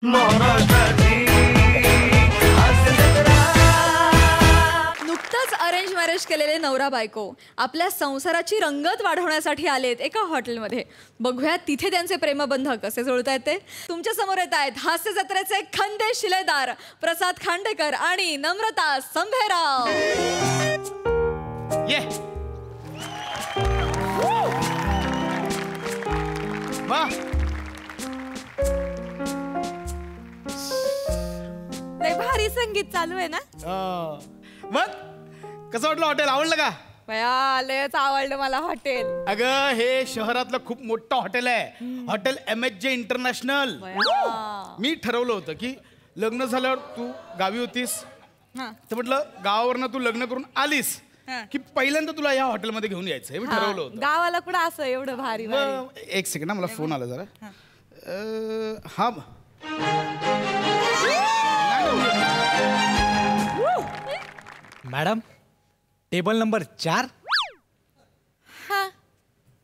नुकतंच arrange marriage केलेले नवरा बायको आपल्या संसाराची रंगत वाढवण्यासाठी आलेत एका हॉटेलमध्ये. बघूया तिथे त्यांचे प्रेमबंध कसे जुळतायत ते. तुमच्या समोर येत आहेत हास्य जत्रेचे खंदे शिलेदार प्रसाद खांडेकर आणि नम्रता संभेराव. लय भारी संगीत चालू आहे ना. मग कसं वाटलं हॉटेल? आवडलं का? बया लयच आवडलं मला हॉटेल. अगं हे शहरातलं खूप मोठं हॉटेल आहे, हॉटेल MHJ इंटरनॅशनल. मी ठरवलं होतं की लग्न झाल्यावर तू गावी होतीस तर म्हटलं गावावरनं तू लग्न करून आलीस की पहिल्यांदा तुला या हॉटेलमध्ये घेऊन यायचं. मी ठरवलं होतं. गावाला कुठं असं एवढं भारी. एक सेकंड, मला फोन आला जरा. हा madam, table number 4.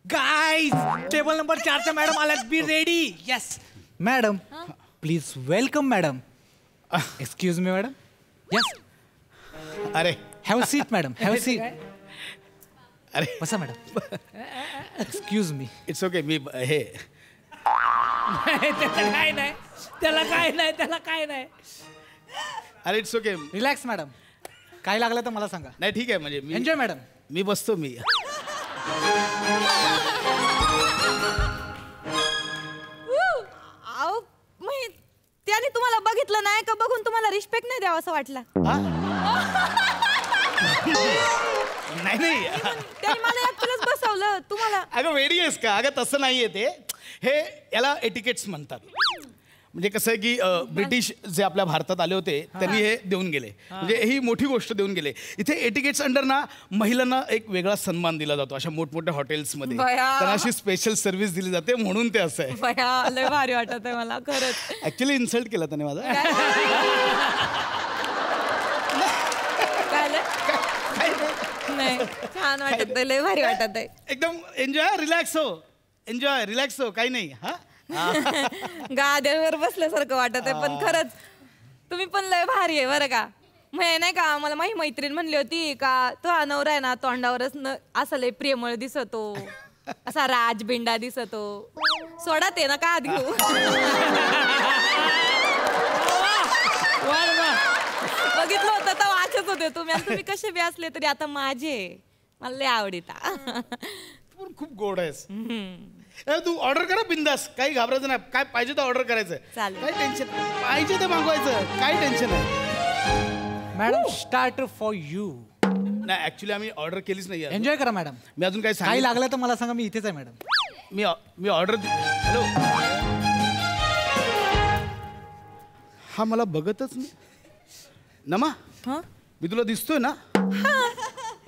Guys, table number 4च्या मॅडम आल्यात. Be ready. Yes madam, please welcome madam. Excuse me madam. Yes. अरे have seat madam, have seat. अरे बसा madam. Excuse me. It's okay. मी हे त्याला काय नाही. अरे इट्स ओके. Relax madam. काय लागलं तर मला सांगा. नाही ठीक आहे. म्हणजे मी एन्जॉय मॅडम. मी बसतो. मी त्याने तुम्हाला बघितलं नाही का बघून तुम्हाला रिस्पेक्ट नाही द्यावा असं वाटलं. नाही त्याने मला ऍक्च्युअलीच बसवलं तुम्हाला. अगं वेडी आहेस का? अगं तसं नाहीये ते. हे याला एटिकेट्स म्हणतात. म्हणजे कसं आहे की ब्रिटिश जे आपल्या भारतात आले होते त्यांनी हे देऊन गेले. म्हणजे ही मोठी गोष्ट देऊन गेले. इथे एटिकेट्स अंडर ना महिलांना एक वेगळा सन्मान दिला जातो अशा मोठमोठ्या हॉटेल्समध्ये. त्यांना अशी स्पेशल सर्व्हिस दिली जाते म्हणून ते असं आहे. लय भारी वाटत आहे मला खरंच. ऍक्च्युली इन्सल्ट केला त्याने माझा. नाही छान वाटत आहे. लय भारी वाटत आहे. एकदम एन्जॉय. रिलॅक्स हो. एन्जॉय. रिलॅक्स हो. काही नाही. हा गाद्यावर बसल्यासारखं वाटत आहे. पण खरंच तुम्ही पण लय भारी आहे बरं का. नाही का मला माझी मैत्रीण म्हणली होती का तो नवरा आहे ना तोंडावरच असं लय प्रेमळ दिसतो, असा राजबिंडा दिसतो. सोडा ते ना का घेऊ. बघितलं होतं तर वाचत होते तुम्ही कसे बी असले तरी आता माझे मला लय आवडीता. तू खूप गोड आहेस. तू ऑर्डर करा बिंदास. काही घाबरायचं नाही. काय पाहिजे तर ऑर्डर करायचं. काही टेन्शन पाहिजे तर मागवायचं. काही टेन्शन नाही. Madam starter for you. नाही ऍक्च्युली आम्ही ऑर्डर केलीच नाही. एन्जॉय करा मॅडम. मी अजून काही लागलं तर मला सांगा. मी इथेच आहे मॅडम. मी ऑर्डर. हॅलो. हा मला बघतच नाही. नमा मी तुला दिसतोय ना.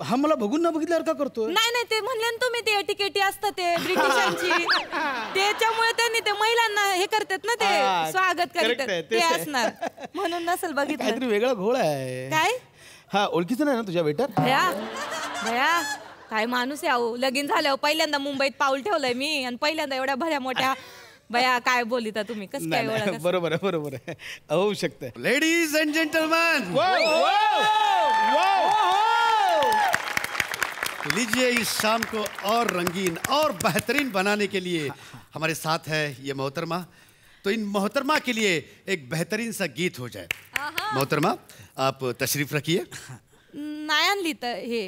हा मला बघून ना बघितल्यावर का करतोय? नाही ते म्हणले ना तुम्ही ते एटिकेटी असतं ते ब्रिटिशांची. त्याच्यामुळे त्यांनी ते महिलांना हे करतात ना ते स्वागत करतात ते असणार म्हणून नसेल बघितलं. काहीतरी वेगळा घोळ आहे. काय? हा ओळखीचं नाही ना तुझ्या वेटर? भया काय माणूस आहे. अहो लगीन झाल्यावर पहिल्यांदा मुंबईत पाऊल ठेवलंय मी आणि पहिल्यांदा एवढ्या भल्या मोठ्या. बया काय बोलिता तुम्ही. कसं काय? बरोबर आहे. होऊ शकतं. लेडीज एंड जेंटलमैन, लीजिए इस शाम को और रंगीन और बेहतरीन बनाने के लिए हमारे साथ है ये मोहतरमा. तो इन मोहतरमा के लिए एक बेहतरीन सा गीत हो जाए. मोहतरमा आप तशरीफ रखिए. नाही आणली तर हे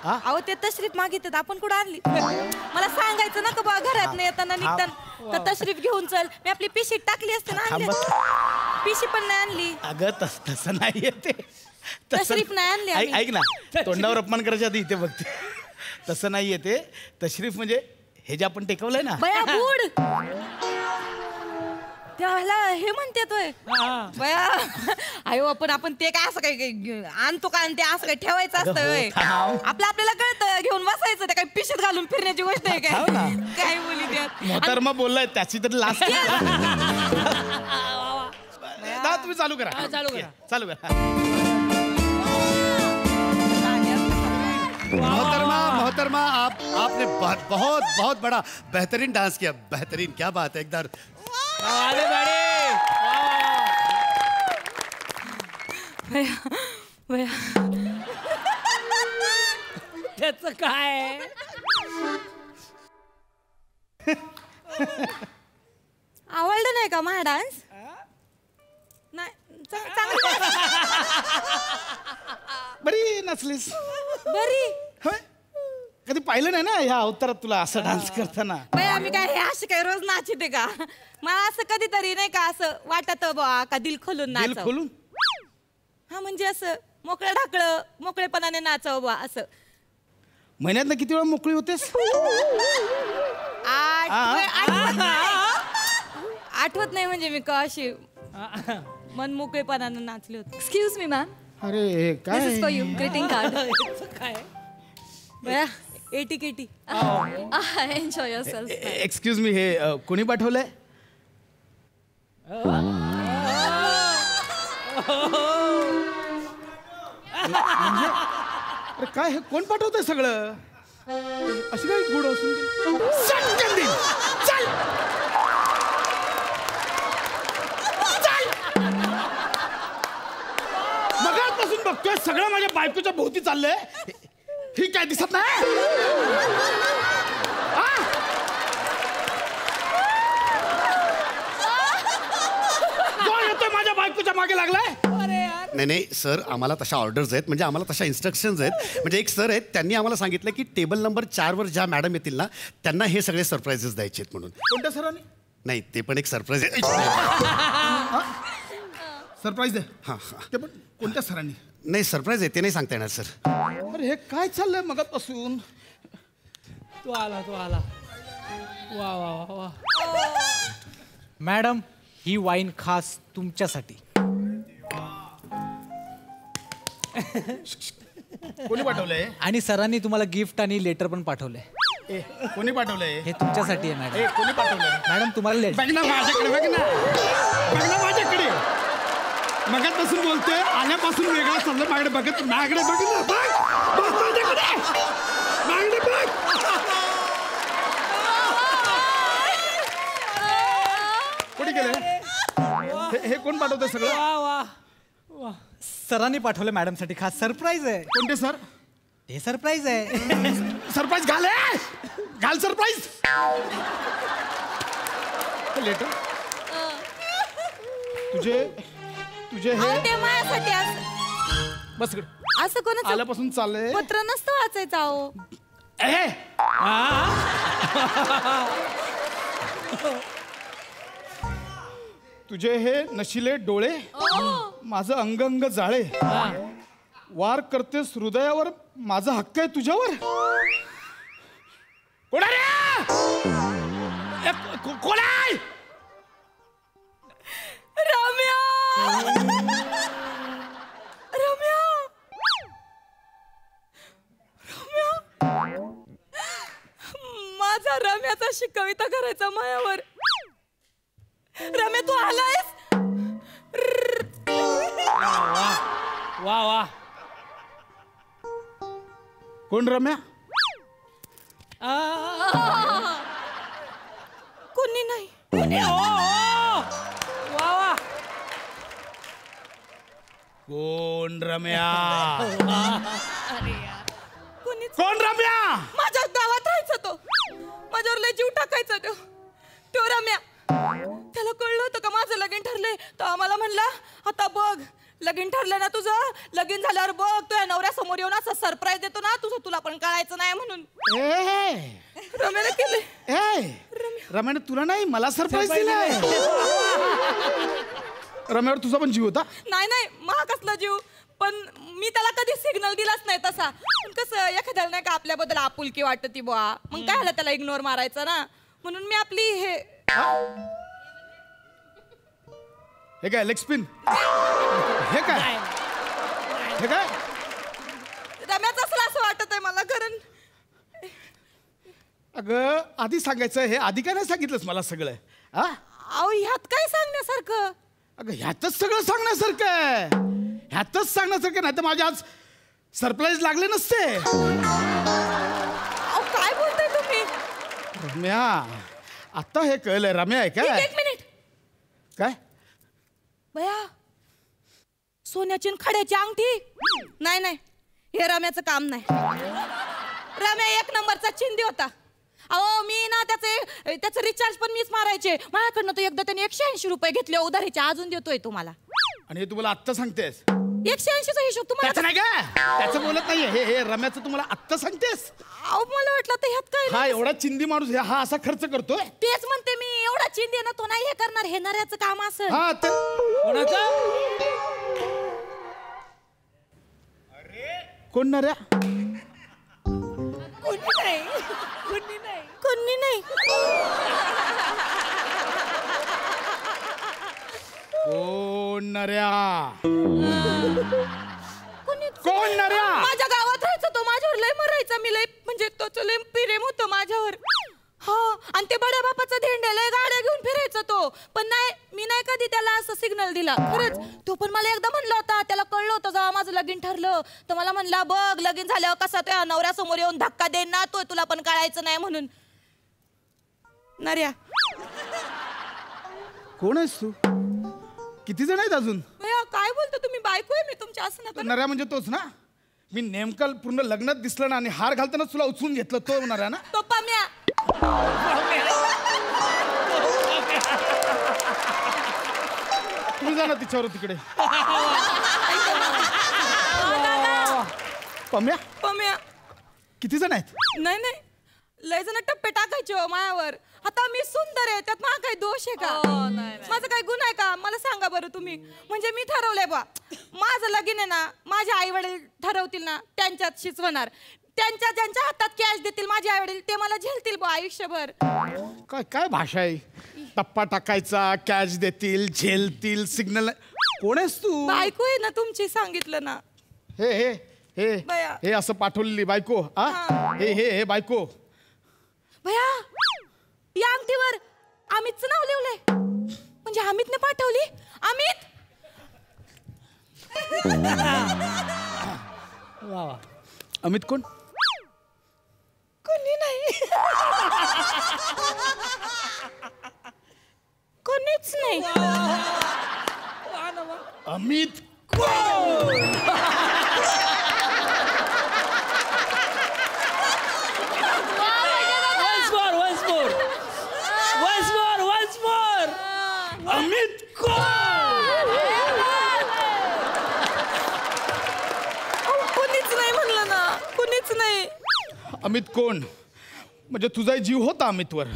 अहो ते तशरीफ मागितलं आपण कुठं आणली. मला सांगायचं ना का बा घरात नाही येताना निघताना तर तशरीफ घेऊन चल. मी आपली पिशी टाकली असते ना. पिशी पण नाही आणली. अगं तसं नाहीये ते. तशरीफ नाही आणली. ऐक ना, तोंडावर अपमान करायच्या आधी इथे बघते. तसं नाहीये ते. तशरीफ म्हणजे हे जे आपण टेकवलंय ना. बया बूड त्याला हे म्हणते बया. अयो आपण ते काय असं काही आणतो का ते असं काही ठेवायचं असतं. आपल्याला कळतं घेऊन बसायचं. ते काही पिशीत घालून फिरण्याची गोष्ट आहे काय? काय बोली त्यात मोहतरमा बोललाय त्याची तर लास्ट. तुम्ही चालू करा. चालू करा. मोहतरमा आपने बहुत बड़ा बेहतरीन डांस किया. बेहतरीन. क्या बात है. एकदम भया भया त्याचं काय? आवडलं नाही का माझा डान्स? नाही चांगलं बरी नसलीस बरी. होय कधी पाहिलं नाही ना ह्या अवतारात तुला असं डान्स करताना. बाई आम्ही काय हे असे काय रोज नाचते का? मला असं कधीतरी नाही का असं वाटत बा का दिल खोलून दिल नाच. खोलून हा म्हणजे असं मोकळं ढाकळं मोकळेपणाने नाचावं बा असं. महिन्यातनं किती वेळा मोकळी होतेस? आठवत नाही म्हणजे मी का अशी मन मोकळेपणाने नाचले होते. एक्सक्यूज मी मॅम, अरे दिस काय is for you greeting card. काय? बया एटी केटी. Enjoy yourself. Excuse me हे कोणी पाठवलंय? म्हणजे अरे काय हे कोण पाठवतंय सगळं? अशी काय गुड असून सटकन देईन. चल चल मगाचपासून बघतोय सगळं माझ्या बायकोच्या भोवती चाललंय. ही काय दिसत नाही? कोण येतोय माझ्या बायकोच्या मागे लागलाय? नाही नाही सर आम्हाला तशा ऑर्डर्स आहेत म्हणजे आम्हाला तशा इन्स्ट्रक्शन्स आहेत. म्हणजे एक सर आहेत त्यांनी आम्हाला सांगितलं की टेबल नंबर 4 वर ज्या मॅडम येतील ना त्यांना हे सगळे सरप्राईजेस द्यायचे आहेत म्हणून. कोणत्या सरांनी? नाही ते पण एक सरप्राईज आहे. सरप्राईज आहे. हां हां ते पण कोणत्या सरांनी? नाही सरप्राईज आहे ते नाही सांगता येणार सर. अरे हे काय चाललंय मगाचपासून? तू आला वा वा वा वा. मॅडम ही वाईन खास तुमच्यासाठी. कोणी पाठवलंय? आणि सरांनी तुम्हाला गिफ्ट आणि लेटर पण पाठवलंय. ए, कोणी पाठवलंय? हे तुमच्यासाठी आहे मॅडम. ए, कोणी पाठवलंय? मॅडम तुम्हाला लेटर. बघ ना माझ्याकडे, बघ ना, बघ ना माझ्याकडे. मगाचपासून बोलतोय आल्यापासून वेगळा चाललं. माझ्याकडे बघत, माझ्याकडे बघ ना, बघ बघ माझ्याकडे, माझ्याकडे बघ. कोणी केलंय? हे कोण पाठवतंय सगळं? वा वा वा. सरांनी पाठवलं मॅडमसाठी खास. सरप्राईज आहे. कोणते सर? हे सरप्राईज आहे. सरप्राईज घाल, घाल सरप्राईज. लेटर तुझे हे ते माझ्यासाठी असं बस इकडे. असं कोणाचं आल्यापासून चाललंय. पत्र नसतं वाचायचं अहो. ए तुझे हे नशिले डोळे, माझं अंग अंग जाळे, वार करतेस हृदयावर, माझा हक्क आहे तुझ्यावर. कोण आहे? रम्या रम्या रम्या माझा रम्याचा अशी कविता करायचा मायावर. रम्या तू आलायस? वा वा. कोण रम्या? कोणी नाही. वा वा. कोण रम्या? कोणीच. कोण रम्या? माझ्या गावात राहायचा तो. माझ्यावर लय जीव टाकायचा तो रम्या. त्याला कळलं होतं का माझं लगीन ठरलंय. तो आम्हाला म्हणला आता बघ लगीन ठरलं ना तुझं, लगीन झाल्यावर बघ तुझ्या नवऱ्यासमोर येऊन असं सरप्राईज देतो ना तुझं तुला पण कळायचं नाही म्हणून. रम्याने केले. रम्याने तुला नाही मला सरप्राईज दिलाय. रम्यावर तुझा पण जीव होता? नाही नाही मला कसला जीव. पण मी त्याला कधी सिग्नल दिलाच नाही तसा. पण कसं एखाद्याला नाही का आपल्याबद्दल आपुलकी वाटत ती बुवा, मग काय झालं त्याला इग्नोर मारायचा ना, म्हणून मी आपली हे काय लेग स्पिन? हे काय हे काय? रम्याचं असलं असं वाटत आहे मला. कारण अगं आधी सांगायचं. हे आधी काय नाही सांगितलंस मला सगळं? हा अहो ह्यात काय सांगण्यासारखं? अगं ह्यातच सगळं सांगण्यासारखं आहे. ह्यातच सांगण्यासारखं नाही तर माझे आज सरप्राईज लागले नसते. अहो काय बोलताय तुम्ही? रम्या आता हे कळलंय. रम्या आहे काय? एक मिनिट. काय भया सोन्याची आणि खड्याची अंगठी? नाही नाही, हे रम्याचं काम नाही. रम्या एक नंबरचा चिंदी होता. अहो मी ना त्याचं रिचार्ज पण मीच मारायचे. माझ्याकडनं तो एकदा त्याने 180 रुपये घेतले उधारीचे, अजून देतोय तुम्हाला. आणि हे तुम्हाला आत्ता सांगतेस? 180चा हिशोब तुम्हाला. त्याचं नाही का, त्याचं बोलत नाहीये. हे रम्याचं तुम्हाला आत्ता सांगतेस? अहो मला वाटलं तर ह्यात काय हा नाही. एवढा चिंदी माणूस हा असा खर्च करतोय? तेच म्हणते मी, एवढा चिंदी ना तो नाही हे करणार. हे नऱ्याचं काम असं. हा ते कोण नऱ्या? कोणी नाही. कोण नऱ्या? कोण नऱ्या? माझ्या गावात राहायचा तो, माझ्यावर लय मरायचा. मी लय म्हणजे तोच लय प्रेम होतं माझ्यावर. हा, आणि ते बड्या बापाचा धेंड्या लय गाड्या घेऊन फिरायचा तो. पण नाही, मी नाही कधी त्याला असं सिग्नल दिला. खरंच तो पण मला एकदा म्हणला होता. त्याला कळलं होतं जेव्हा माझं लगीन ठरलं तर मला म्हणला, बघ लगीन झाल्यावर कसा त्या नवऱ्यासमोर येऊन धक्का देईन ना तो, तुला पण कळायचं नाही म्हणून. नर्या कोण आहेस तू? किती जण आहेत अजून? भैया, काय बोलतो तुम्ही? बायको आहे मी तुमच्या. असं नका. नऱ्या म्हणजे तोच ना? मी नेमकं पूर्ण लग्नात दिसलं ना आणि हार घालताना तुला उचलून घेतलं, तो नऱ्या ना? तो पम्या. तुम्ही जा ना तिच्यावर तिकडे. पम्या? पम्या किती जण आहेत? नाही नाही, लय जण टप्पे टाकायचे हो मायावर. आता मी सुंदर आहे, त्यात माझा काही दोष आहे का? माझा काही गुन्हा आहे का? मला सांगा बरं तुम्ही. म्हणजे मी ठरवलंय बा, माझं लगीन आहे ना, माझे आई वडील ठरवतील ना त्यांच्यात शिजवणार. ज्यांच्या हातात कॅश देतील माझे आई वडील, ते मला झेलतील बा आयुष्यभर. काय काय भाषा आहे? टप्पा टाकायचा, कॅश देतील, झेलतील, सिग्नल. कोण आहेस तू? बायको आहे ना तुमची, सांगितलं ना. हे हे हे बया. हे असं पाठवलेली बायको? हा, हे हे हे बायको. भया, या अंगठीवर अमितचं नाव लिवलंय. म्हणजे अमितने पाठवली? अमित अमित कोण? कोणी नाही. कोणीच नाही. अमित कोण? अमित कोणीच नाही म्हणलं ना, कोणीच नाही. अमित कोण? म्हणजे तुझा जीव होता अमितवर?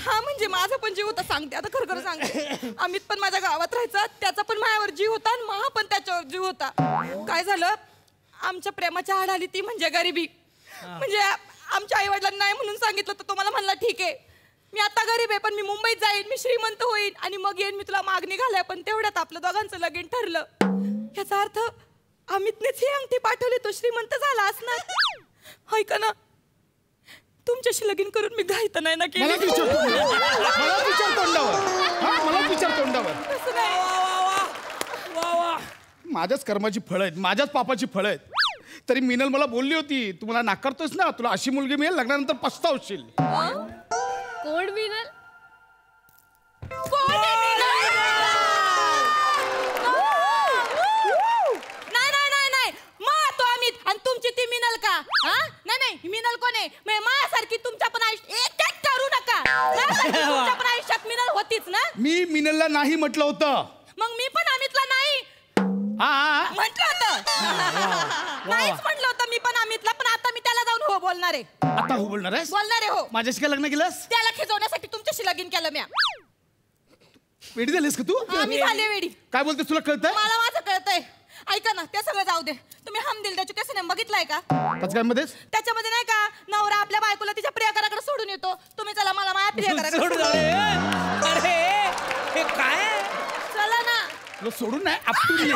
हा, म्हणजे माझा पण जीव होता. सांगते आता, खरं खरं सांगते. अमित पण माझ्या गावात राहायचा, त्याचा पण माझ्यावर जीव होता आणि माझा पण त्याच्यावर जीव होता. काय झालं, आमच्या प्रेमाच्या आड आली ती म्हणजे गरिबी. म्हणजे आमच्या आई वडिलांना नाही म्हणून सांगितलं तर तो मला म्हणला, ठीक आहे मी आता गरीब आहे पण मी मुंबईत जाईन, मी श्रीमंत होईन आणि मग येईन मी तुला मागणी घालाय. पण तेवढ्यात आपलं दोघांचं लगीन ठरलं. याचा अर्थ अमितनेच ही अंगठी पाठवली, तो श्रीमंत झाला असणार. ऐका ना, तुमच्याशी लगीन करून मी घाईत नाही ना केली. मला विचार तोंडावर. माझ्याच कर्माची फळं आहेत, माझ्याच पापाची फळं आहेत. तरी मिनल मला बोलली होती, तू मला नाकारतोस ना, तुला अशी मुलगी मिळेल, लग्नानंतर पस्तावशील. कोण विनल? नाही मा तो अमित आणि तुमची ती मिनल का? नाही मिनल कोण आहे? माझ्यासारखी तुमच्या पण आयुष्यात करू नका. तुमच्या पण आयुष्यात मिनल होतीच ना. मी मिनलला नाही म्हटलं होतं. मग मी पण अमितला नाही म्हटलं होतं. नाहीच म्हटलं होतं मी पण अमितला, पण आता मी त्याला जाऊन हो बोलणार आहे. आता हो बोलणार आहेस? बोलणार आहे हो. माझ्याशी काय लग्न केलंस? त्याला खिजवण्यासाठी तुमच्याशी लगीन केलं मी. वेडी झालीस का तू? मी झाले वेडी. काय बोलतेस, तुला कळतंय? मला माझं कळतंय. ऐका ना, ते सगळं जाऊ दे. तुम्ही हम दिल द्याची कसं नाही बघितलंय का? मध्येच त्याच्यामध्ये नाही का, नवरा आपल्या बायकोला तिच्या प्रियकराकडे सोडून येतो. तुम्ही चला मला माझ्या प्रियकराकडे काय चला ना. तुला सोडून नाही, आपटून येईल.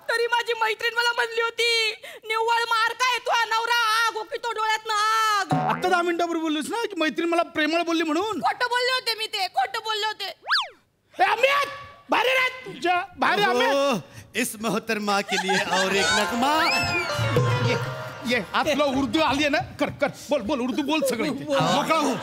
तरी माझी मैत्रीण मला म्हणली होती, निव्वळ मार काय तू नवरा आग ओकी तो डोळ्यात ना आग. आता 10 मिनिटावर बोललीस ना की मैत्रीण मला प्रेमळ बोलली म्हणून. खोटं बोलले होते मी, ते खोटं बोलले होते. अमित बाहेर रे, तुझ्या बाहेर अमित. इस मोहतरमा के लिए और एक नगमा. ये आज तुला उर्दू आली आहे ना, कर कर बोल बोल उर्दू बोल सगळं इथे. मोकळा हो.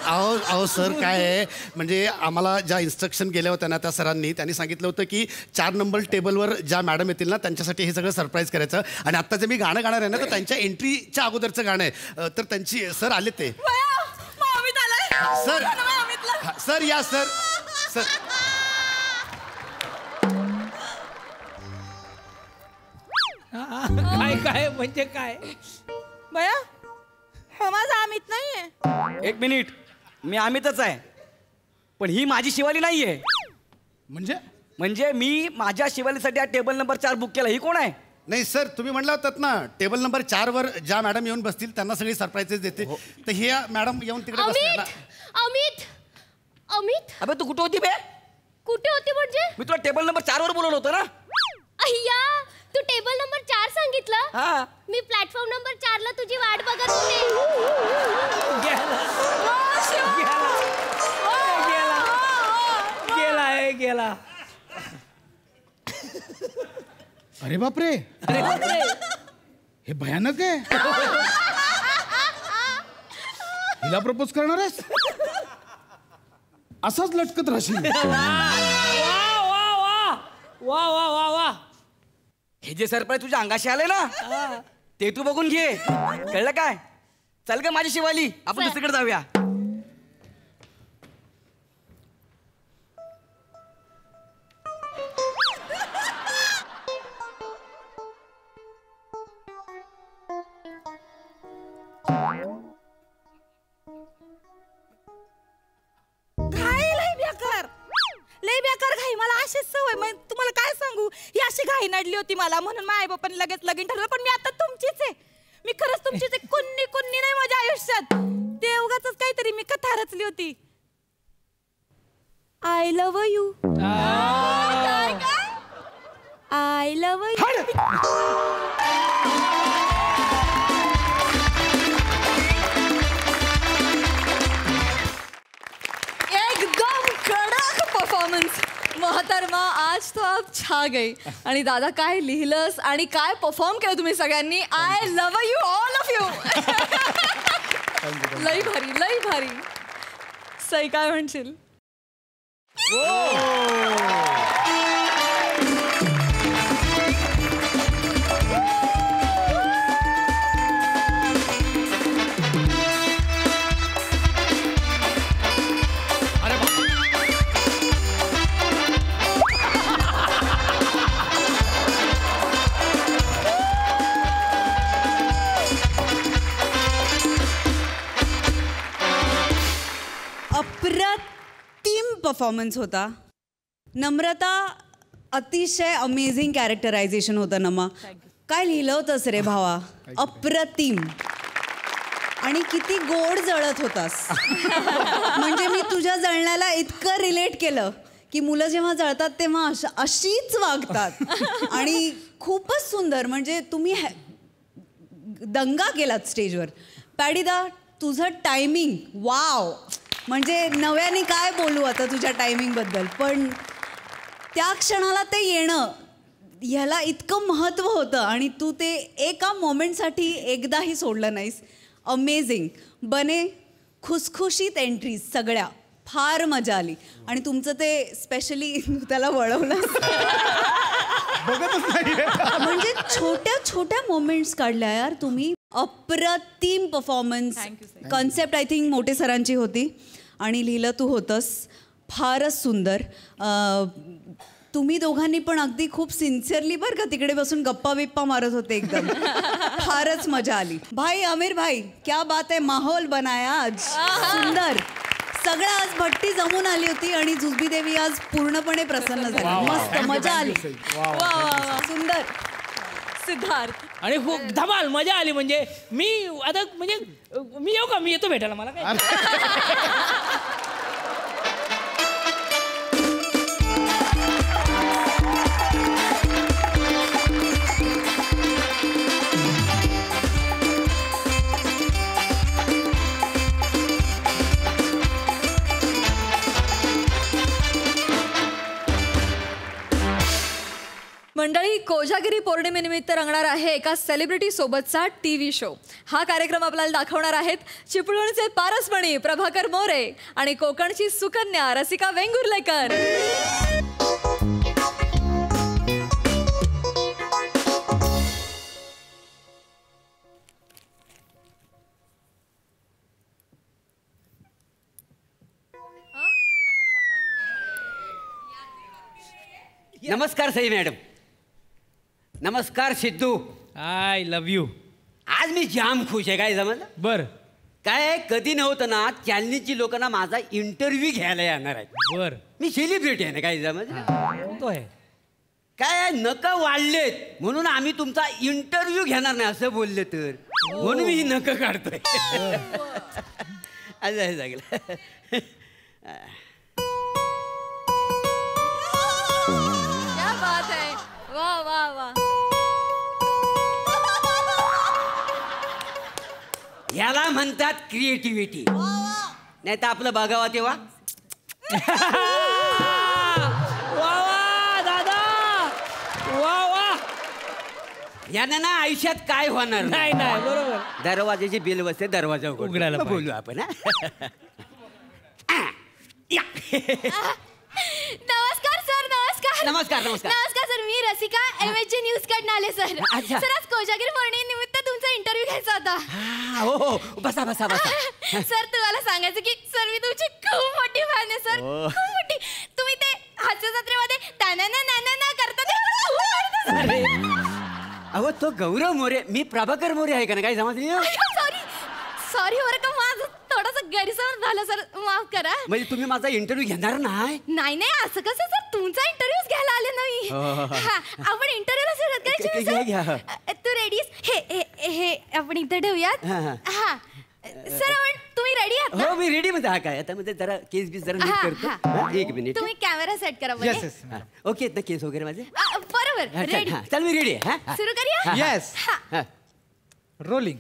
अहो सर काय आहे म्हणजे आम्हाला ज्या इन्स्ट्रक्शन गेल्या होत्या ना त्या सरांनी त्यांनी सांगितलं होतं की 4 नंबर टेबलवर ज्या मॅडम येतील ना त्यांच्यासाठी हे सगळं सरप्राईज करायचं. आणि आता जे मी गाणं गाणार आहे ना तर त्यांच्या एंट्रीच्या अगोदरचं गाणं आहे. तर त्यांची सर आले ते सर सर या सर सर काय काय म्हणजे काय? भया हा माझा अमित नाहीये. 1 मिनिट, मी अमितच आहे, पण ही माझी शिवाली नाहीये. म्हणजे मी माझ्या शिवालीसाठी टेबल नंबर 4 बुक केला. ही कोण आहे? नाही सर तुम्ही म्हणला होतात ना टेबल नंबर 4 वर ज्या मॅडम येऊन बसतील त्यांना सगळी सरप्राईजेस देते. तर हे मॅडम येऊन तिकडे बसल्या ना. अमित अबे तू कुठे होती बे? कुठे होती म्हणजे? मी तुला टेबल नंबर 4 वर बोलवलं होतं ना. अय्या तू टेबल नंबर 4 सांगितलं. हा. मी प्लॅटफॉर्म नंबर 4 ला तुझी वाट बघत होते. गेला. अरे बापरे, हे भयानक आहे. हिला प्रपोज करणार आहेस? असाच लटकत राहशील. वा. हे जे सरप्राईज तुझ्या अंगाशी आले ना ते तू बघून घे, कळलं काय? चल ग माझी शिवाली, आपण दुसरीकडे जाऊया. लय बेकार घाई. मला अशीच सवय. मग तुम्हाला काय सांगू, ही अशी घाई नडली होती मला म्हणून माझ्या आई बापांनी लगेच लगीन ठरवलं. पण मी आता तुमचीच आहे. मी खरंच तुमचीच आहे. कुन्नी नाही माझ्या आयुष्यात. ते उगाच काहीतरी मी कथा रचली होती. I love you. I love you. एकदम कडक परफॉर्मन्स मोहतरमा. आज तो आप छा गई. आणि दादा काय लिहिलंस आणि काय परफॉर्म केलं तुम्ही सगळ्यांनी. I love you all of you. लई भारी. सई काय म्हणशील? अप्रतिम परफॉर्मन्स होता. नम्रता अतिशय अमेझिंग कॅरेक्टरायझेशन होतं. नमा काय लिहिलं होतंस रे भावा, अप्रतिम. आणि किती गोड जळत होतास. म्हणजे मी तुझ्या जळण्याला इतकं रिलेट केलं की मुलं जेव्हा जळतात तेव्हा अशीच वागतात. आणि खूपच सुंदर. म्हणजे तुम्ही दंगा केलात स्टेजवर. पॅडीदा तुझं टायमिंग वाव. म्हणजे नव्याने काय बोलू आता तुझ्या टायमिंगबद्दल. पण त्या क्षणाला ते येणं ह्याला इतकं महत्त्व होतं आणि तू ते एका मोमेंटसाठी एकदाही सोडलं नाहीस. अमेझिंग. बने खुसखुशीत एंट्रीज सगळ्या. फार मजा आली. आणि तुमचं ते स्पेशली त्याला वळवलं. म्हणजे छोट्या छोट्या मोमेंट्स काढल्या यार तुम्ही. अप्रतिम परफॉर्मन्स. कॉन्सेप्ट आय थिंक मोठे सरांची होती आणि लिहिलं तू होतंस. फारच सुंदर. तुम्ही दोघांनी पण अगदी खूप सिन्सिअरली बरं का तिकडे बसून गप्पा बिप्पा मारत होते एकदम. फारच मजा आली. भाई आमिर भाई क्या बात आहे. माहोल बनाया आज. सुंदर. सगळं आज भट्टी जमून आली होती आणि जुजबी देवी आज पूर्णपणे प्रसन्न झाली. मस्त मजा आली. सुंदर. सिद्धार्थ. आणि खूप धमाल मजा आली. म्हणजे मी आता म्हणजे मी येऊ का? मी येतो भेटायला. मला काय मंडळी, कोजागिरी पौर्णिमेनिमित्त रंगणार आहे एका सेलिब्रिटी सोबतचा TV शो. हा कार्यक्रम आपल्याला दाखवणार आहेत चिपळूणचे पारसमणी प्रभाकर मोरे आणि कोकणची सुकन्या रसिका वेंगुर्लेकर. नमस्कार सई मॅडम. नमस्कार सिद्धू. I love you. आज मी जाम खुश आहे. काय जमलं? बर काय कधी नव्हतं ना, चॅनलची लोकांना माझा इंटरव्ह्यू घ्यायला येणार आहे. बर मी सेलिब्रिटी आहे ना. काय जमलं? तो आहे. काय नक वाढलेत म्हणून आम्ही तुमचा इंटरव्ह्यू घेणार नाही असं बोलले तर म्हणून मी ही नक काढतोय. असं आहे सगळं. क्या बात है. वाह वाह वाह. याला म्हणतात क्रिएटिव्हिटी. नाही तर आपलं बघावा तेव्हा. वा वा दादा, वा वा. यानं ना आयुष्यात काय होणार नाही नाही बरोबर. दरवाजाची बेल बसते, दरवाजा उघडायला मग बोलू आपण. या. नमस्कार सर. नमस्कार नमस्कार नमस्कार. नमस्कार सर. मी रसिका MHJ न्यूज कडून आले सर. अच्छा. सर आज कोजागिरी पौर्णिमेनिमित्त तुमचा इंटरव्ह्यू घ्यायचा होता. हो हो बसा बसा बसा. सर तुम्हाला सांगायचं की सर मी तुमची खूप मोठी फॅन आहे सर. खूप मोठी. तुम्ही ते हास्य जत्रेमध्ये ताना ना करता ते खूप आवडतं सर. अहो तो गौरव मोरे, मी प्रभाकर मोरे आहे का ना. काय समजली? सॉरी बरं का, माझं थोडंसं गैरसमज झालं सर, माफ करा. म्हणजे तुम्ही माझा इंटरव्ह्यू घेणार नाही? नाही असं कसं सर, तुमचा इंटरव्ह्यूच घ्यायला आले ना मी. हा, आपण इंटरव्ह्यूला सुरुवात करायची ना घ्या. सर. तू रेडीस? हे आपण इथं ठेवूयात. हा सर, तुम्ही रेडी आहात ना? हो मी रेडी मध्ये. हा काय आता म्हणजे जरा केस बीस जरा नीट हा, करतो. हा. हा, एक मिनिट. तुम्ही कॅमेरा सेट करा येस बरं. येस. ओके आहेत ना केस वगैरे माझे? बरोबर हा, रेडी. चल मी रेडी आहे. हा, सुरू करूया. येस. हा. रोलिंग.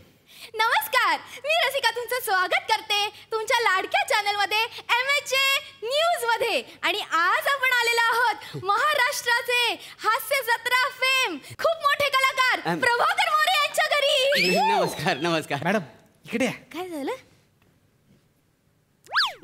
नमस्कार, मी रसिका तुमचं स्वागत करते तुमच्या लाडक्या चॅनलमध्ये MHJ न्यूज मध्ये. आणि आज आपण आलेलो आहोत महाराष्ट्राचे हास्य जत्रा फेम खूप मोठे कलाकार प्रभाकर मोरे यांच्या घरी. नमस्कार नमस्कार. मॅडम इकडे या. काय झालं?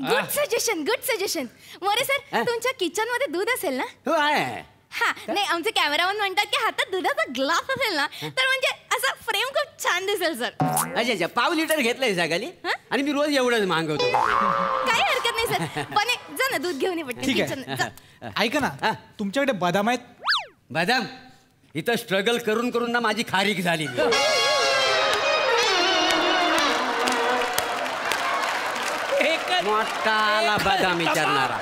Good suggestion. मोरे सर, तुमच्या किचन मध्ये दूध असेल ना? हो आहे. हा, नाही आमचे कॅमेरामन म्हणतात की हातात दुधाचा ग्लास असेल ना तर म्हणजे असं फ्रेम खूप छान दिसेल सर. अच्छा पाव लिटर घेतलंय सकाळी आणि मी रोज एवढंच मागवतो. काही हरकत नाही सर, पण जा ना दूध घेऊन ये पटकन ठीक kitchen. जा. आहे. ऐका ना, तुमच्याकडे बदाम आहेत? बदाम इथं स्ट्रगल करून करून ना माझी खारीक झाली. मोठा आला बदाम विचारणारा.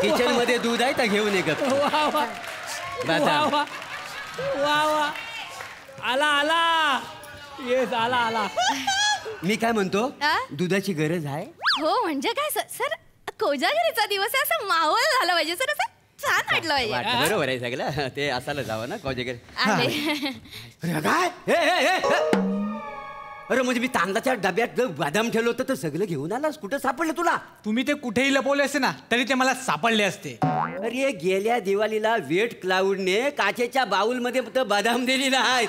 किचन मध्ये दूध आहे तर घेऊन ये ग. बदाम आला. येस आला. मी काय म्हणतो, आ? दुधाची गरज आहे? हो म्हणजे काय सर, कोजागिरीचा दिवस आहे, असं माहोल झाला पाहिजे सर, असं छान वाटलं पाहिजे. वाटलं बरोबर आहे सगळं. ते असायला जावं ना कोजागिरी. आले. अरे काय अरे म्हणजे मी तांदळाच्या डब्यात बदाम ठेवलं होतं तर सगळं घेऊन आलास. कुठं सापडलं तुला? तुम्ही ते कुठेही लपवले असते ना तरी ते मला सापडले असते. अरे गेल्या दिवाळीला वेट क्लाउडने काचेच्या बाउल मध्ये बदाम दिलेला आहे.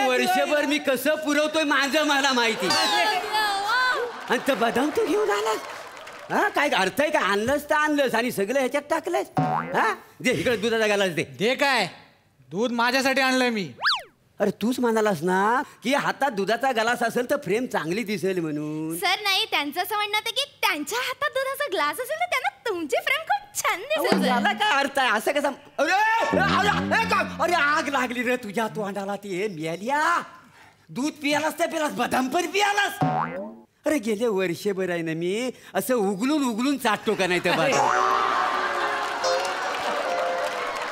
वर्षभर मी कसं पुरवतोय माझं मला माहिती. आणि ते बदाम तू घेऊन आलास? हा काय अर्थ आहे? काय आणलंस तर आणलंस आणि सगळं ह्याच्यात टाकलंस. हा दे इकडे दुधाचा गालास दे. काय दूध माझ्यासाठी आणलंय मी. अरे तूच म्हणालास ना की हातात दुधाचा गलास असेल तर फ्रेम चांगली दिसेल म्हणून. सर नाही, त्यांचं असं म्हणणं होतं की त्यांच्या हातात दुधाचा ग्लास असेल तर त्यांना तुमची फ्रेम खूप छान दिसेल सर. याला काय अर्थ आहे? असं कसं? अरे आग लागली रे तुझ्या तोंडाला. ती मिळाल्या दूध पियालास त्या पिलास बदाम पण पियालास. अरे गेले वर्षभर आहे ना मी असं उगलून चाटतो का नाही ते बदाम.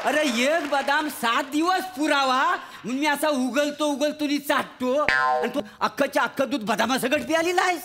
अरे एक बदाम 7 दिवस पुरावा म्हणून मी असा उगलतो चाटतो आणि तू अख्खच्या अख्खं दूध बदामा सगळं पियालेला आहेस.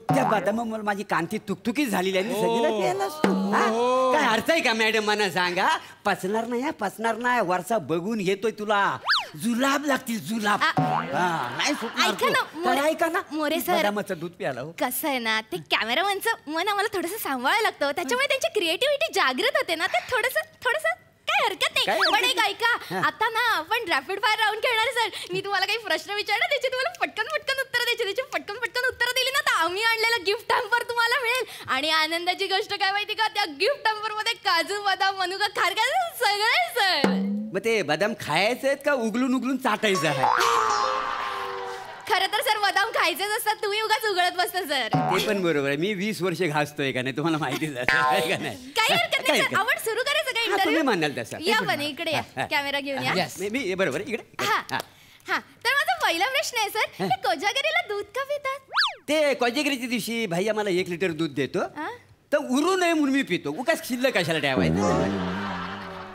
त्या बदामामुळे माझी कांती तुकतुकीत झालेली आहे. सगळं पियालास तू. काय अर्थ आहे का मॅडम मला सांगा? पचणार नाही पचणार नाही, वरचा बघून घेतोय तुला. जुलाब लागतील जुलाब. नाही सुटणार ऐका ना, तो. काय ऐका ना मोरे सर. बदामाचं दूध प्याला हो. कसं आहे ना, ते कॅमेरामनचं मन आम्हाला थोडंसं सांभाळायला लागतं. त्याच्यामुळे त्यांची क्रिएटिव्हिटी जागृत होते ना, ते थोडंसं काय हरकत नाही. पण एक ऐका, आता ना आपण रॅपिड फायर राऊंड खेळणार सर. मी तुम्हाला काही प्रश्न विचारणार, त्याची तुम्हाला पटकन उत्तर द्यायची. त्याची पटकन उत्तर दिली ना, तर आम्ही आणलेलं गिफ्ट हॅम्पर तुम्हाला मिळेल. आणि आनंदाची गोष्ट काय माहिती का, त्या गिफ्ट हॅम्पर मध्ये काजू बदाम मनुका खारका सगळं आहे सर. मग ते बदाम खायचे आहेत का उगलून चाटायचं आहे? खरं तर सर बदाम खायचेच असतात, तुम्ही उगाच उघडत बसता सर. ते पण बरोबर आहे. मी 20 वर्ष घासतोय का नाही तुम्हाला माहितीच आहे का नाही? काही हरकत नाही सर, आपण सुरू करायचं का तुम्ही इंटरव्ह्यू? म्हणाल तसं. या पण इकडे या, कॅमेरा घेऊन या. मी बरोबर इकडे. हा हा, तर माझा पहिला प्रश्न आहे सर, ते कोजागिरीला दूध का पितात? ते कोजागिरीच्या दिवशी भाई आम्हाला 1 लिटर दूध देतो, हा? तर उरू नये म्हणून मी पितो. उगाच शिल्लक कशाला ठेवायचं?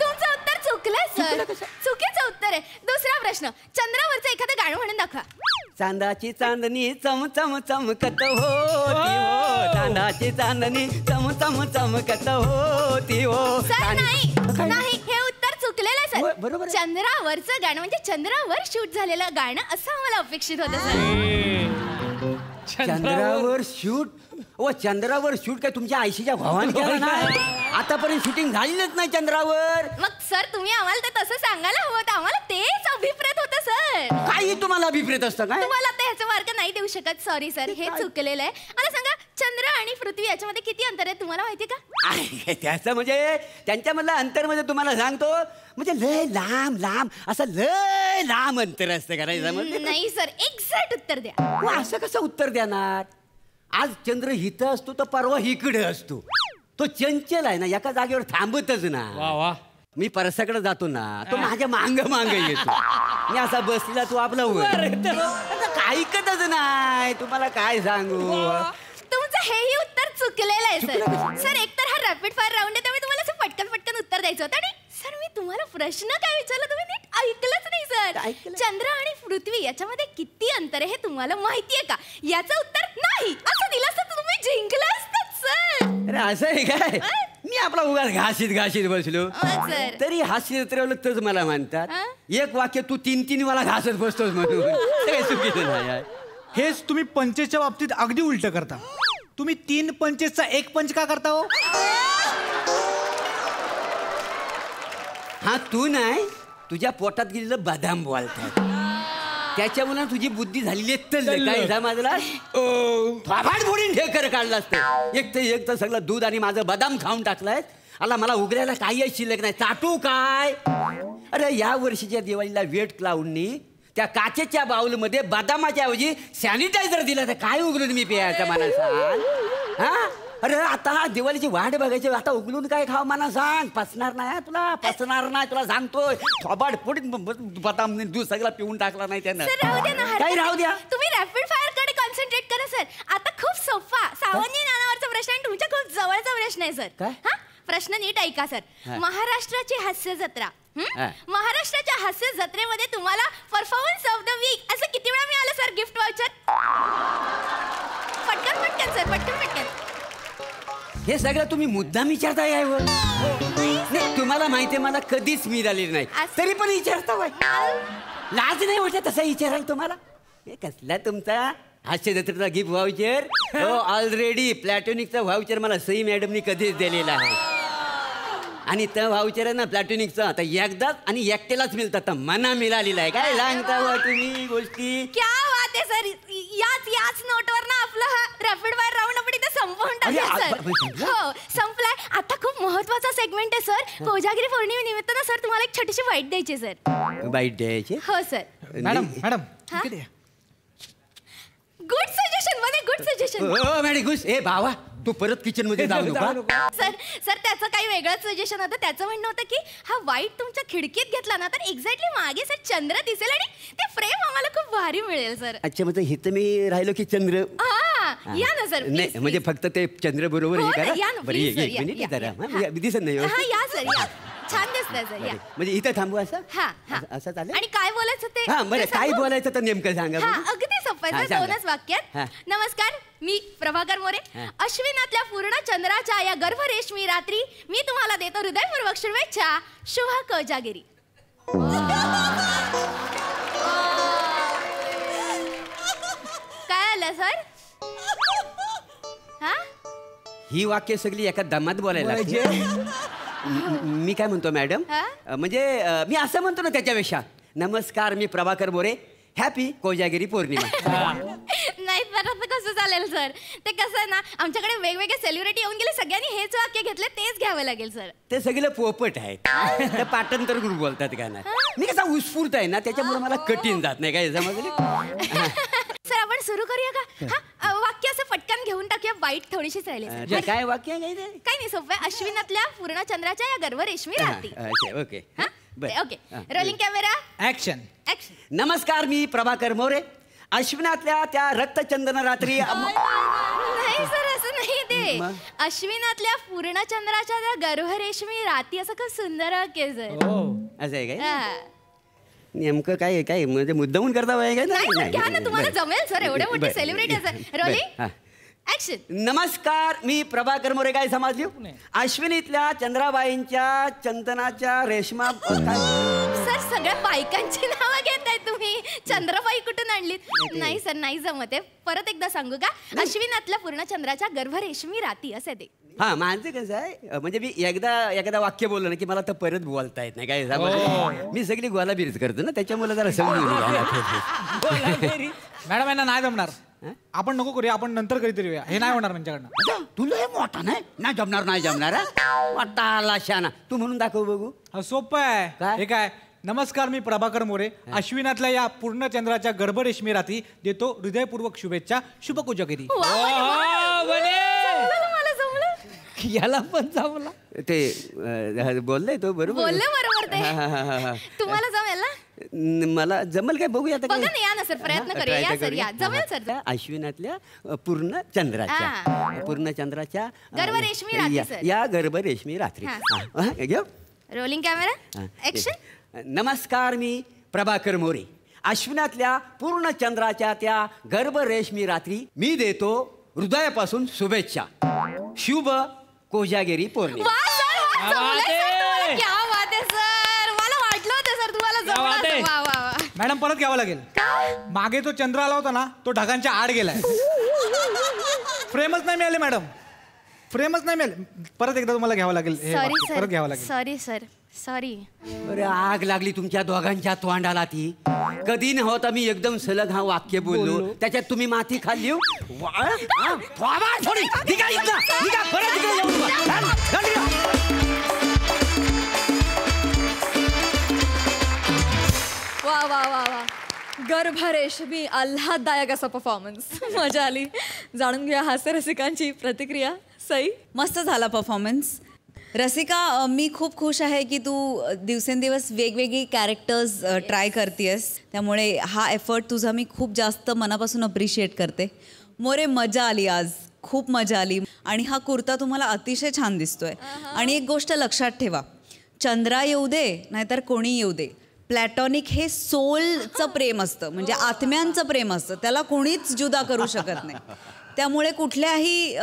तुमचं उत्तर चुकलंय सर, चुकीचं उत्तर आहे. दुसरा प्रश्न, चंद्रावरचं एखादं गाणं म्हणून दाखवा. चांदाची चांदणी चम चम चमकत होती हो, चांदाची चांदणी चम चम चमकत होती हो. सर नाही, हे उत्तर चुकलेलं आहे होय, सर. बरोबर आहे. चंद्रावरचं गाणं म्हणजे चंद्रावर शूट झालेलं गाणं असं आम्हाला अपेक्षित होतं सर. चंद्रावर शूट? ओ चंद्रावर शूट काय तुमच्या आयशीच्या भावाने केलं ना? आतापर्यंत शूटिंग झालीच नाही चंद्रावर. मग सर तुम्ही आम्हाला ते तसं सांगायला हवं होतं, आम्हाला तेच अभिप्रेत होतं सर. काही तुम्हाला अभिप्रेत असतं काय? तुम्हाला आता ह्याचा मार्क नाही देऊ शकत, सॉरी सर, हे चुकलेलं आहे. मला सांगा, चंद्र आणि पृथ्वी याच्यामध्ये किती अंतर आहे तुम्हाला माहिती का? त्याचं म्हणजे त्यांच्यामधलं अंतर म्हणजे तुम्हाला सांगतो, म्हणजे लय लांब असं लय लांब अंतर असतं करायचं. नाही सर, एक्झॅक्ट उत्तर द्या. असं कसं उत्तर देणार? आज चंद्र हिथं असतो तर परवा इकडे असतो. तो चंचल आहे ना, एका जागेवर थांबतच ना. वा वा. मी परसाकडे जातो ना, तो माझ्या मांग येतो. मी असा बसलेला, तू आपला ऐकतच नाही. तुम्हाला काय सांगू? तुमचं हेही उत्तर चुकलेलं आहे सर. सर एकतर हा रॅपिड फायर राऊंड आहे, त्यामुळे तुम्हाला असं पटकन उत्तर द्यायचं होतं. आणि सर मी तुम्हाला प्रश्न काय विचारला तुम्ही नीट ऐकलंच नाही सर. चंद्र आणि पृथ्वी याच्यामध्ये किती अंतर आहे हे तुम्हाला माहितीये का? याचं उत्तर नाही असं दिलं असतं तर तुम्ही जिंकलं असतात सर. अरे असं आहे काय? मी आपला उगाच घाशीत बसलो सर. तरी हास्य जत्रेवर तच मला म्हणतात. एक वाक्य तू 3 वेळा घासत बसतोस म्हणून काही चुकीचं नाही. हेच तुम्ही पंचेसच्या बाबतीत अगदी उलट करता. तुम्ही 3 पंचेसचा 1 पंच का करता हो? हा तू नाही, तुझ्या पोटात गेलेलं बदाम बोलतात त्याच्यामुळे तुझी बुद्धी झालेली काय समजला? थोबाड फोडून ढेकर काढला असतं. एक तर सगळं दूध आणि माझं बदाम खाऊन टाकलाय. मला उघडायला काही शिल्लक नाही. चाटू काय? अरे या वर्षीच्या दिवाळीला वेट क्लाउडनी त्या काचेच्या बाउलमध्ये बदामाच्या ऐवजी सॅनिटायझर दिलं, तर काय उघडून मी प्यायचं मला सांग? हा अरे आता दिवाळीची वाट बघायची, आता उघडून काय खाव मला सांग? पचणार नाही तुला सांगतोय. थोबाड फोडून बदाम दूध सगळं पिऊन टाकला नाही त्यानं. काही राहू द्या. तुम्ही रॅपिड फायर कडे कॉन्सन्ट्रेट करा सर. आता खूप सोपा सावंगी नानावरचा प्रश्न आणि तुमच्या खूप जवळचा प्रश्न आहे सर. काय? हा प्रश्न नीट ऐका सर. महाराष्ट्राची हास्य जत्रा, महाराष्ट्राच्या हास्य जत्रेमध्ये तुम्हाला परफॉर्मन्स ऑफ द वीक असं किती वेळा मिळालं सर गिफ्ट वाउचर? पटकन सर, पटकन. हे सगळं तुम्ही मुद्दाम विचारताय यावर? नाही तुम्हाला माहितीये मला कधीच मिळालेली नाही, तरी पण विचारता बाय. लाज नाही वाटत तसं विचाराल तुम्हाला? हे कसला तुमचा हास्य जत्रेचा गिफ्ट व्हाउचर? हो ऑलरेडी प्लॅटोनिकचा व्हाउचर मला सई मॅडमनी कधीच दिलेला आहे. आणि त्या व्हाउचर आहे ना प्लॅटोनिकचा, आता एकदाच आणि एकट्यालाच मिळतात, तर मना मिळालेला आहे. काय सांगता हो तुम्ही गोष्टी? क्या बात आहे सर. याच नोटवर ना आपला हा रॅपिड फायर राऊंड आपण इथे संपवून टाकूया सर. हो संपलाय. आता खूप महत्वाचा सेगमेंट आहे सर. कोजागिरी पौर्णिमेनिमित्त ना सर तुम्हाला एक छोटीशी बाईट द्यायची सर. बाईट द्यायची? हो सर. Madam good suggestion. हो मॅडम गुड. ए बाबा तू परत किचन मध्ये जाऊ नका. सर त्याचं काही वेगळंच सजेशन होतं. त्याचं म्हणणं होतं की हा वाईट तुमच्या खिडकीत घेतला ना तर एक्झॅक्टली मागे सर चंद्र दिसेल आणि ते फ्रेम आम्हाला खूप भारी मिळेल सर. अच्छा म्हणजे हिथं मी राहिलो की चंद्र? या ना सर. नाही म्हणजे फक्त ते चंद्र बरोबर हो, हे या करा. ना, बरं please, एक sir, मिनिट या, जरा या. दिसत नाही. हा या सर या. छान दिसतंय सर या. म्हणजे इथं थांबू असं? हा असं चालेल? आणि काय बोलायचं ते? हा बरं काय बोलायचं तर नेमकं सांगा. हा अगदी सोपं आहे हा, सर, सांगा. 2च वाक्यात. हा. नमस्कार, मी प्रभाकर मोरे. अश्विनातल्या पूर्ण चंद्राच्या या गर्भरेशमी रात्री मी तुम्हाला देतो हृदयपूर्वक शुभेच्छा. शुभ कोजागिरी. काय आलं सर? हा? ही वाक्य सगळी एका दमात बोलायला लागते. मी काय म्हणतो मॅडम, हा? म्हणजे मी असं म्हणतो ना त्याच्यापेक्षा, नमस्कार मी प्रभाकर मोरे, हॅपी कोजागिरी पौर्णिमा. नाही सर, असं कसं चालेल सर? ते कसं आहे ना, आमच्याकडे वेगवेगळे सेलिब्रिटी येऊन गेले, सगळ्यांनी हेच वाक्य घेतले, तेच घ्यावं लागेल सर. ते सगळे पोपट आहेत, ते पाठांतर करून बोलतात गाणं. मी कसा उत्स्फूर्त आहे ना, त्याच्यामुळे मला कठीण जात नाही. काय समजलं? सर आपण सुरू करूया का? हा, वाक्य असं पटकन घेऊन टाकूया, बाईट थोडीशीच राहिली सर. काय वाक्य आहे काय ते? काही नाही, सोपं आहे. अश्विनातल्या पूर्ण चंद्राच्या या गर्भरेशमी रात्री. ओके हा? Okay, rolling camera, action. Action. नमस्कार मी प्रभाकर मोरे, अश्विनातल्या त्या रक्तचंदन रात्री नाही सर, असं नाही ते. मग? अश्विनातल्या पूर्ण चंद्राच्या त्या गर्भरेशमी राती, असं खूप सुंदर वाक्य आहे सर. असं आहे काय? हा. नेमकं काय काय म्हणजे मुद्दामून करता वय काय? नाही सर, घ्या ना, तुम्हाला बरं. जमेल सर, एवढे मोठे बरं. सेलिब्रिटी आहे. बरं. रोलिंग हा. ऍक्शन. नमस्कार मी प्रभाकर मोरे, काय समजली? अश्विनीतल्या चंद्राबाईंच्या चंदनाच्या रेशमा सर, सगळ्या बायकांची नावं घेताय तुम्ही. चंद्रबाई कुठून आणलीत? नाही सर, नाही जमत आहे. परत एकदा सांगू का? अश्विनातल्या पूर्ण चंद्राच्या गर्भरेशमी राती, असे ते. हा, माझं कसं आहे, म्हणजे मी एकदा वाक्य बोललो ना की मला तर परत बोलता येत नाही. काय समजलं? मी सगळी गोलाबिरीच करतो ना, त्याच्यामुळे जरा समजून मॅडम यांना नाही जमणार. आपण नको करूया, आपण नंतर कधीतरी येऊया. हे नाही होणार त्यांच्याकडनं. तुला हे मोठा नाही जमणार हा? मोठा आला शाना, तू म्हणून दाखव बघू. हा, सोपं आहे. काय? हे काय? नमस्कार मी प्रभाकर मोरे, अश्विनातल्या या पूर्ण चंद्राच्या गर्भरेशमी रात्री देतो हृदयपूर्वक शुभेच्छा. शुभ कोजागिरी. मला जमलं. याला पण जमला. ते बोललाय तो बरोबर. बोलले बरोबर हा, हा, हा, हा. ते. तुम्हाला जमेल ना? मला जमल काय बघूया आता. बघा ना, या ना सर, प्रयत्न करूया. या सर, या. जमेल सर. अश्विनातल्या पूर्ण चंद्राच्या गर्भरेशमी रात्री, सर. या गर्भरेशमी रात्री. हा. हा, घेऊ. Rolling camera, action. नमस्कार मी प्रभाकर मोरे, अश्विनातल्या पूर्ण चंद्राच्या त्या गर्भरेशमी रात्री मी देतो हृदयापासून शुभेच्छा. शुभ कोजागिरी पौर्णिमा. वा सर, वा, जमलंय सर तुम्हाला. क्या बात आहे सर, मला वाटलं होतं सर तुम्हाला जमलं. वा वा वा. मॅडम परत घ्यावं लागेल. मागे तो चंद्र आला होता ना, तो ढगांच्या आड गेलाय. फ्रेमच नाही मिळाले मॅडम, फ्रेमच नाही मिळाले. परत एकदा तुम्हाला घ्यावं लागेल. हे सॉरी वाक्य परत घ्यावं सर, लागेल. Sorry sir, sorry. अरे आग लागली तुमच्या दोघांच्या तोंडाला. ती कधी नव्हता मी एकदम सलग हा वाक्य बोललो, त्याच्यात तुम्ही माती खाल्ली. थोडी निघा इथनं, निघा, परत इकडे येऊ नका. वा वा वा वा, गर्भरेशमी आल्हाददायक असा परफॉर्मन्स. मजा आली. जाणून घेऊया हास्य रसिकांची प्रतिक्रिया. सई, मस्त झाला परफॉर्मन्स. रसिका, मी खूप खुश आहे की तू दिवसेंदिवस वेगवेगळी कॅरेक्टर्स ट्राय करतेस. त्यामुळे हा एफर्ट तुझा मी खूप जास्त मनापासून अप्रिशिएट करते. मोरे, मजा आली आज, खूप मजा आली. आणि हा कुर्ता तुम्हाला अतिशय छान दिसतोय. आणि एक गोष्ट लक्षात ठेवा, चंद्रा येऊ दे नाहीतर कोणी येऊ दे, प्लॅटॉनिक हे सोलचं प्रेम असतं, म्हणजे आत्म्यांचं प्रेम असतं, त्याला कोणीच जुदा करू शकत नाही. त्यामुळे कुठल्याही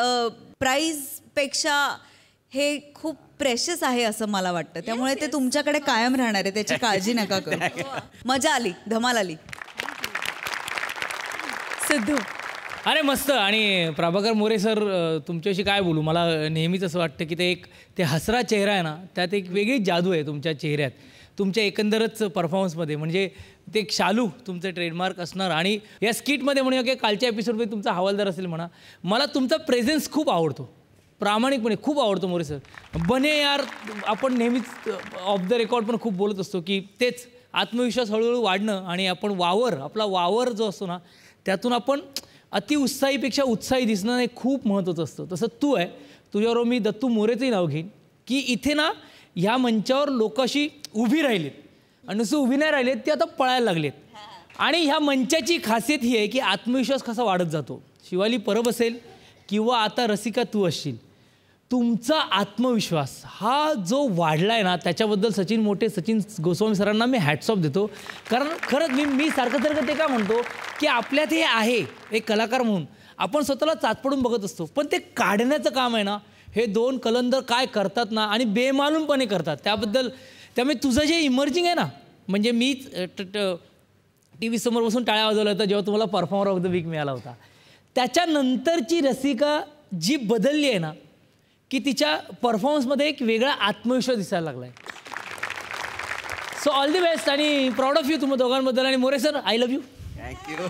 प्राईजपेक्षा हे खूप प्रेशियस आहे असं मला वाटतं. त्यामुळे ते तुमच्याकडे कायम राहणार आहे, त्याची काळजी नका करू. मजा आली, धमाल आली. सिद्धू. अरे मस्त. आणि प्रभाकर मोरे सर, तुमच्याशी काय बोलू, मला नेहमीच असं वाटतं की ते हसरा चेहरा आहे ना, त्यात एक वेगळीच जादू आहे तुमच्या चेहऱ्यात, तुमच्या एकंदरच परफॉर्मन्समध्ये. म्हणजे ते एक शालू तुमचं ट्रेडमार्क असणार. आणि या स्किटमध्ये म्हणूया की कालच्या एपिसोडमध्ये तुमचा हवालदार असेल म्हणा, मला तुमचा प्रेझेन्स खूप आवडतो, प्रामाणिकपणे खूप आवडतो. मोरे सर, बने यार, आपण नेहमीच ऑफ द रेकॉर्ड पण खूप बोलत असतो की तेच आत्मविश्वास हळूहळू वाढणं आणि आपण आपला वावर जो असतो ना, त्यातून आपण अतिउत्साहीपेक्षा उत्साही दिसणं हे खूप महत्त्वाचं असतं. तसं तू आहे. तुझ्याबरोबर मी दत्तू मोरेचंही नाव घेईन की इथे ना ह्या मंचावर लोक अशी उभी राहिलीत आणि नुसतं उभी नाही राहिलेत, ती आता पळायला लागलेत. आणि ह्या मंचाची खासियत ही आहे की आत्मविश्वास कसा वाढत जातो. शिवाली परब असेल किंवा आता रसिका तू असशील, तुमचा आत्मविश्वास हा जो वाढला आहे ना त्याच्याबद्दल सचिन गोस्वामी सरांना मी हॅट्स ऑफ देतो. कारण खरंच मी सारखं ते का म्हणतो की आपल्यात हे आहे एक कलाकार म्हणून आपण स्वतःला चाचपडून बघत असतो, पण ते काढण्याचं काम आहे ना हे 2 कलंदर काय करतात ना आणि बेमालूमपणे करतात त्यामुळे तुझं जे इमर्जिंग आहे ना, म्हणजे मीच टी व्ही समोर बसून टाळ्या वाजवल्या होत्या जेव्हा तुम्हाला परफॉर्मर ऑफ द वीक मिळाला होता. त्याच्यानंतरची रसिका जी बदलली आहे ना की तिच्या परफॉर्मन्समध्ये एक वेगळा आत्मविश्वास दिसायला लागला आहे. सो ऑल दी बेस्ट आणि प्राऊड ऑफ यू तुम्हा दोघांबद्दल. आणि More sir, I love you. Thank you.